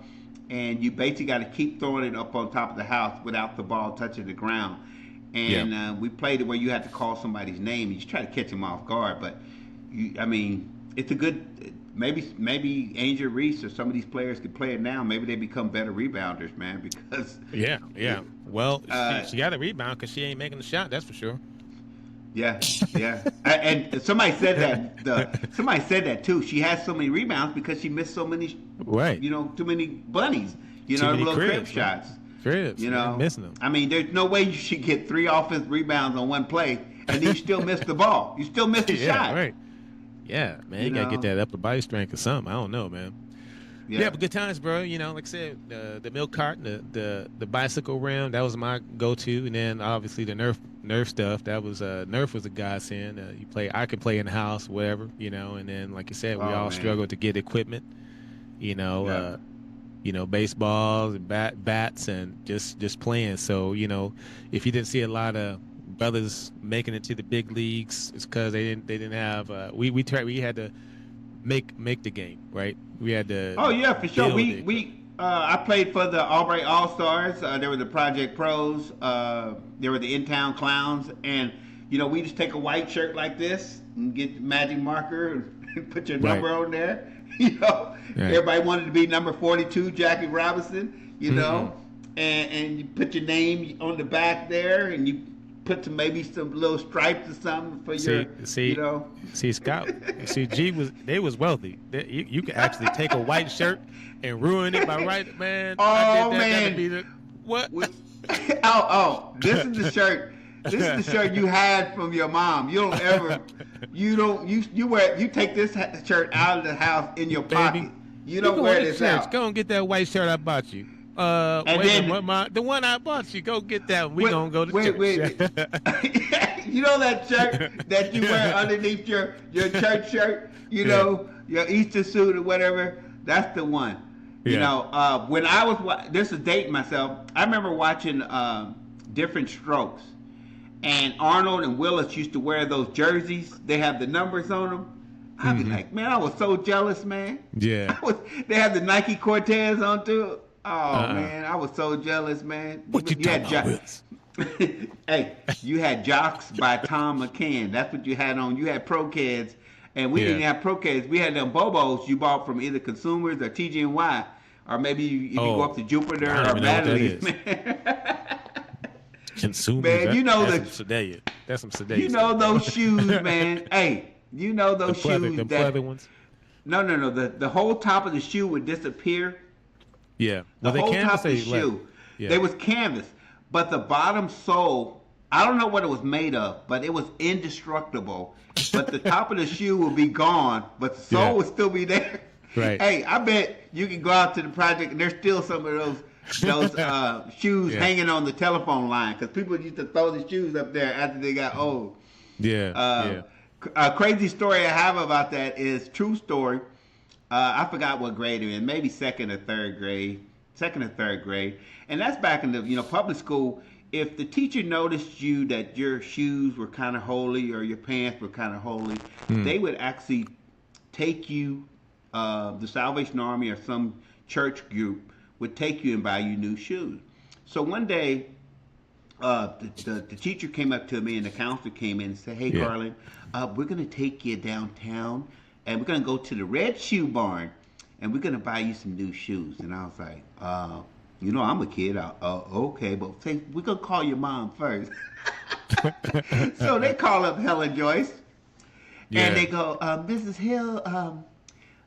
A: and you basically got to keep throwing it up on top of the house without the ball touching the ground. And we played it where you had to call somebody's name. You just try to catch them off guard, but it's a good. Maybe Angel Reese or some of these players could play it now. Maybe they become better rebounders, man. Because
B: well, she got a rebound because she ain't making the shot. That's for sure.
A: Yeah. And somebody said that. Somebody said that too. She has so many rebounds because she missed so many.
B: Right.
A: Too many bunnies. Little crib shots.
B: Cribs. Missing them.
A: I mean, there's no way you should get 3 offensive rebounds on one play and then you still miss the ball. You still miss the shot.
B: Right. Yeah, man, you gotta get that upper body strength or something. I don't know, man. Yeah, but good times, bro. You know, like I said, the milk cart, the bicycle rim, that was my go-to, and then obviously the Nerf stuff. That was Nerf was a godsend. I could play in the house, whatever, you know. And then, like you said, we all struggled to get equipment. You know, baseballs and bats and just playing. So, you know, if you didn't see a lot of brothers making it to the big leagues, it's because they didn't have. We had to make the game, right? We had to.
A: Oh yeah, for sure. I played for the Albright All Stars. There were the Project Pros. There were the In Town Clowns, and you know, we just take a white shirt like this and get the magic marker and put your number on there. You know, everybody wanted to be number 42, Jackie Robinson. You know, and you put your name on the back there, and you put maybe some little stripes or something for your, you know.
B: See, Scott, they was wealthy. You could actually take a white shirt and ruin it by right, man.
A: Oh,
B: man. What?
A: This is the shirt. This is the shirt you had from your mom. You take this shirt out of the house in your pocket. You don't wear this out.
B: Go and get that white shirt I bought you. The one I bought you, go get that one. We gonna go to church.
A: You know that shirt that you wear underneath your church shirt? You know, your Easter suit or whatever? That's the one. You know, when I was, this is dating myself, I remember watching Different Strokes. And Arnold and Willis used to wear those jerseys. They have the numbers on them. I'd be like, man, I was so jealous, man.
B: Yeah.
A: They had the Nike Cortez on too. Oh man, I was so jealous, man.
B: What you talking about?
A: Hey, you had Jocks by Tom McCann. That's what you had on. You had Pro Kids, and we didn't have Pro Kids. We had them Bobos you bought from either Consumers or TG&Y, or maybe if you go up to Jupiter or Batteries.
B: Consumers,
A: man, you know
B: that's some Sedalia.
A: You know those shoes, man. Hey, you know those shoes.
B: The pleather ones.
A: No. The whole top of the shoe would disappear.
B: Yeah.
A: The whole top of the shoe. They was canvas. But the bottom sole, I don't know what it was made of, but it was indestructible. But the top of the shoe would be gone, but the sole would still be there.
B: Right.
A: Hey, I bet you can go out to the project and there's still some of those shoes hanging on the telephone line because people used to throw the shoes up there after they got old. A crazy story I have about that is true story. I forgot what grade they're in, maybe second or third grade, and that's back in the public school. If the teacher noticed you that your shoes were kind of holy or your pants were kind of holy, they would actually take you. The Salvation Army or some church group would take you and buy you new shoes. So one day, the teacher came up to me and the counselor came in and said, "Hey, Garland, we're going to take you downtown and we're going to go to the Red Shoe Barn and we're going to buy you some new shoes." And I was like, I'm a kid. Okay, but we're going to call your mom first. So they call up Helen Joyce and they go, "Mrs. Hill,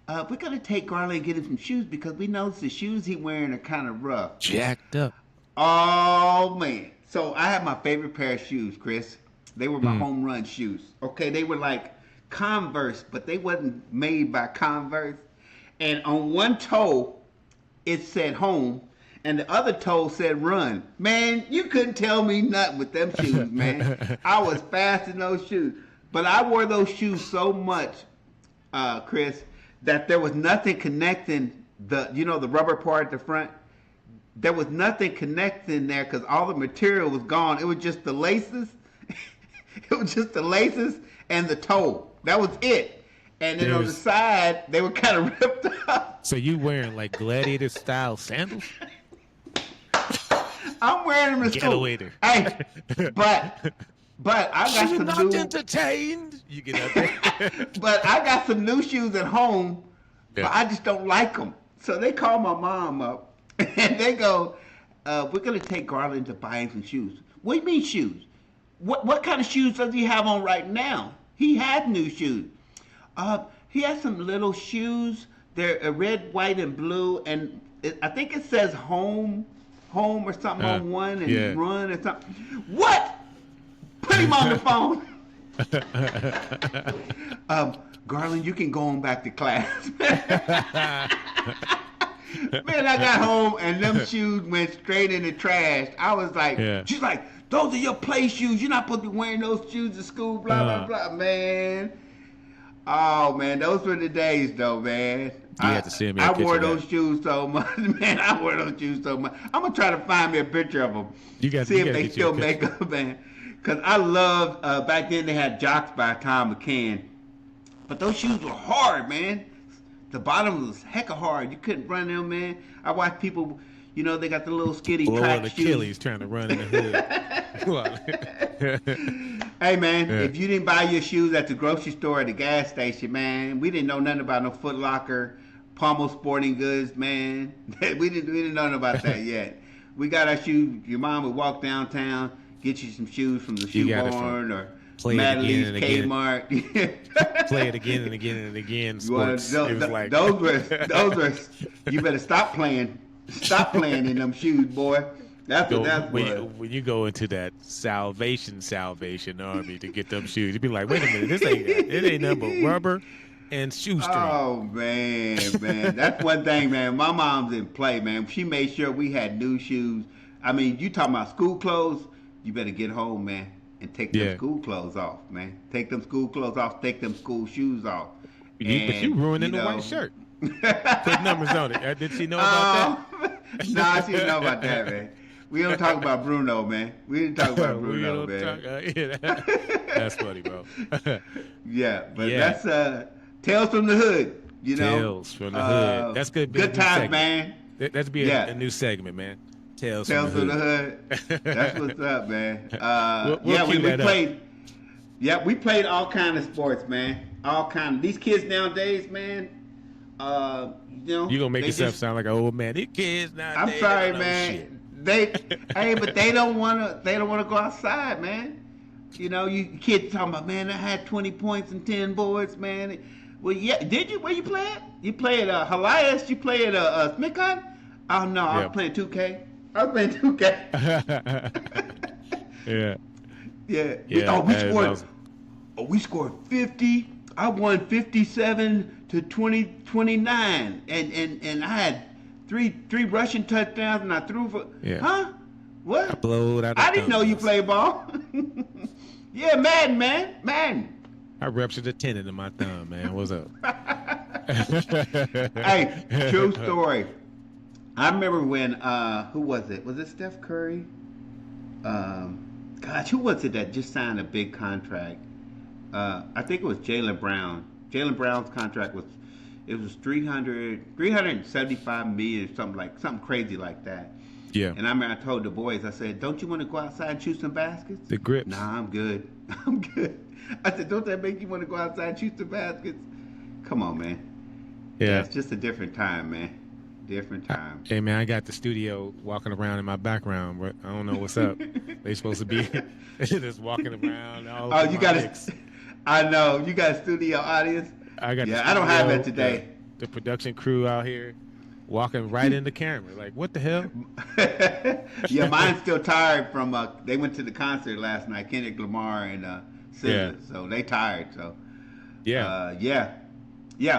A: we're going to take Garland and get him some shoes because we noticed the shoes he's wearing are kind of rough."
B: Jacked up.
A: Oh, man. So I had my favorite pair of shoes, Chris. They were my home run shoes. Okay, they were like Converse, but they wasn't made by Converse. And on one toe, it said home, and the other toe said run. Man, you couldn't tell me nothing with them shoes, man. I was fast in those shoes. But I wore those shoes so much, Chris, that there was nothing connecting the rubber part at the front. There was nothing connecting there because all the material was gone. It was just the laces. It was just the laces and the toe. That was it. And then on the side, they were kind of ripped up.
B: So you wearing like gladiator style sandals?
A: I'm wearing them to school. Hey, but I got some
B: not
A: new.
B: Entertained. You get out there.
A: But I got some new shoes at home, but I just don't like them. So they call my mom up, and they go, "We're gonna take Garland to buy him some shoes." What do you mean shoes? What kind of shoes does he have on right now? He had new shoes. He has some little shoes. They're red, white, and blue, and I think it says home or something on one and run or something. What? Put him on the phone. Garland, you can go on back to class. Man, I got home and them shoes went straight in the trash. I was like,
B: Yeah.
A: she's like, those are your play shoes. You're not supposed to be wearing those shoes to school, blah, blah, blah. Man. Oh, man, those were the days, though, man.
B: You had to send me a
A: I
B: picture
A: wore
B: of that.
A: those shoes so much. Man, I wore those shoes so much. I'm going to try to find me a picture of them. See if they still make them, man. Because I loved, back then they had Jocks by Tom McCann. But those shoes were hard, man. The bottom was hecka hard. You couldn't run them, man. I watch people, you know, they got the little skinny track shoes.
B: Achilles trying to run in the
A: hood. Hey, man, if you didn't buy your shoes at the grocery store or the gas station, man, we didn't know nothing about no Foot Locker, Pommel Sporting Goods, man. we didn't know nothing about that yet. We got our shoes. Your mom would walk downtown, get you some shoes from the Shoe Barn or Madeline's Kmart.
B: Play it again and again and again. Sports.
A: Those were. You better stop playing. Stop playing in them shoes, boy. That's what that was.
B: When you go into that Salvation Army to get them shoes, you'd be like, wait a minute, it ain't nothing but rubber and shoestring.
A: Oh man, that's one thing, man. My mom's didn't play, man. She made sure we had new shoes. I mean, you talking about school clothes? You better get home, man. And take them school clothes off, man. Take them school clothes off. Take them school shoes off.
B: But you ruining the white shirt. Put numbers on it. Did she know about
A: that? Nah, she didn't know about that, man. We don't talk about Bruno, man. We didn't talk about Bruno, man.
B: That's funny, bro.
A: Yeah, but that's Tales from the Hood. You know,
B: Tales from the Hood. That's good.
A: Good times, man.
B: That's be a new segment, man. Tales
A: from the Hood. That's what's up, man. We played. Yeah, we played all kind of sports, man. All kind of. These kids nowadays, man. You know,
B: you gonna make yourself sound like an old man. These kids nowadays.
A: I'm sorry, man. But they don't wanna go outside, man. You know, you kids talking about, man, I had 20 points and 10 boards, man. Well, yeah, did you? Where you play at? You play at Helias? You play at Smithcon? Oh no, I was playing 2K. I was playing 2K. Yeah. We scored 50. I won 57 to 29, and I had three rushing touchdowns, and I threw for huh? What? I didn't know you play ball. Yeah, Madden, man, Madden.
B: I ruptured a tendon in my thumb, man. What's up?
A: Hey, true story. I remember when who was it? Was it Steph Curry? Gosh, who was it that just signed a big contract? I think it was Jaylen Brown. Jaylen Brown's contract was 375 million, something crazy like that.
B: Yeah.
A: And I remember I told the boys, I said, "Don't you want to go outside and shoot some baskets?"
B: The grips.
A: Nah, I'm good. I'm good. I said, "Don't that make you want to go outside and shoot some baskets?" Come on, man. Yeah, it's just a different time, man. Different time.
B: Hey, man, I got the studio walking around in my background, but I don't know what's up. They supposed to be just walking around.
A: You got I know. You got a studio audience?
B: I got.
A: Yeah, I don't have that today.
B: The production crew out here walking right in the camera. Like, what the hell?
A: Yeah, mine's still tired from, they went to the concert last night, Kendrick Lamar and SZA, so they tired. So, yeah.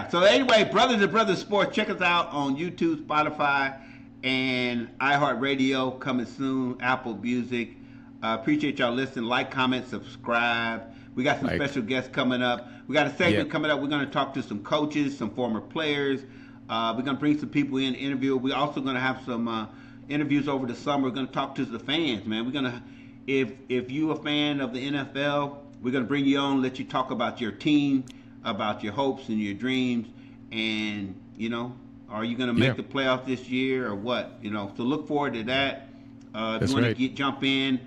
A: So anyway, Brother to Brother Sports, check us out on YouTube, Spotify, and iHeartRadio coming soon, Apple Music. Appreciate y'all listening. Like, comment, subscribe. We got some special guests coming up. We got a segment coming up. We're going to talk to some coaches, some former players. We're going to bring some people in, interview. We're also going to have some interviews over the summer. We're going to talk to the fans, man. We're going to, if you a fan of the NFL, we're going to bring you on, let you talk about your team, about your hopes and your dreams, and, you know, are you going to make the playoffs this year or what? You know, so look forward to that. If you want to jump in,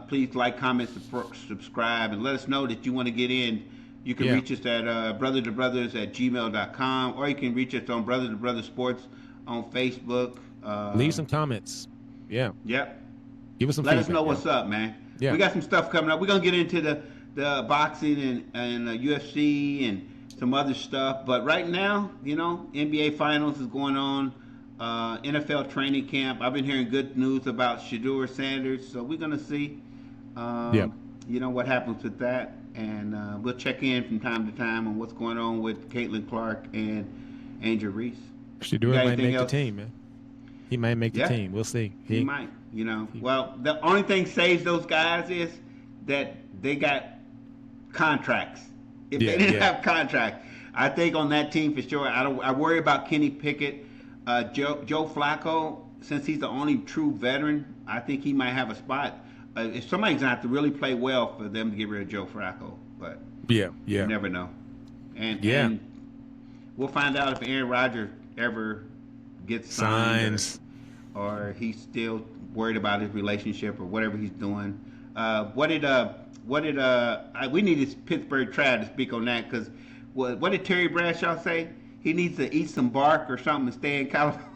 A: please like, comment, subscribe, and let us know that you want to get in. You can reach us at brother2brothers@gmail.com, or you can reach us on Brother to Brother Sports on Facebook.
B: Leave some comments. Yeah.
A: Yep.
B: Give us some
A: Let
B: feedback,
A: us know what's up, man. Yeah. We got some stuff coming up. We're going to get into the boxing and UFC and some other stuff. But right now, you know, NBA Finals is going on. NFL training camp. I've been hearing good news about Shedeur Sanders, so we're going to see, you know, what happens with that. And we'll check in from time to time on what's going on with Caitlin Clark and Angel Reese.
B: Shedeur might make the team, man. He might make the team. We'll see.
A: He might. You know. Well, the only thing saves those guys is that they got contracts. If they didn't have contracts, I think on that team for sure. I worry about Kenny Pickett, Joe Flacco. Since he's the only true veteran, I think he might have a spot. If somebody's gonna have to really play well for them to get rid of Joe Flacco, but you never know. And we'll find out if Aaron Rodgers ever gets signed, or he's still worried about his relationship or whatever he's doing. We need his Pittsburgh Trad to speak on that, because what did Terry Bradshaw say? He needs to eat some bark or something and stay in California.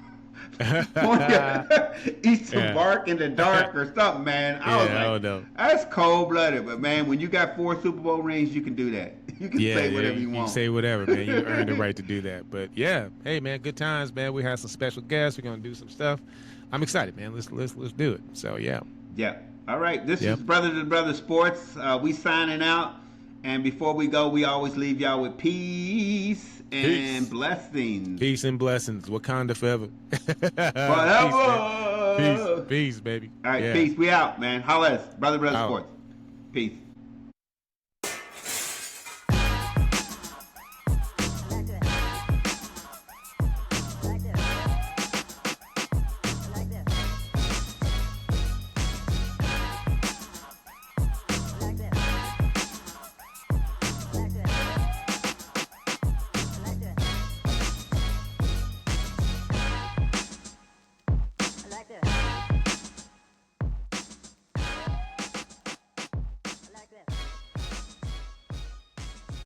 A: Eat some bark in the dark or something, man. I was like, that's cold-blooded. But, man, when you got 4 Super Bowl rings, you can do that. You can say whatever you want.
B: You can say whatever, man. You earned the right to do that. But, hey, man, good times, man. We have some special guests. We're going to do some stuff. I'm excited, man. Let's do it. So, yeah.
A: All right. This is Brother to Brother Sports. We signing out. And before we go, we always leave y'all with peace and blessings.
B: Peace and blessings. Wakanda forever.
A: Forever.
B: Peace, baby.
A: All right, peace. We out, man. Holla at us. Brother to Brother Sports. Peace.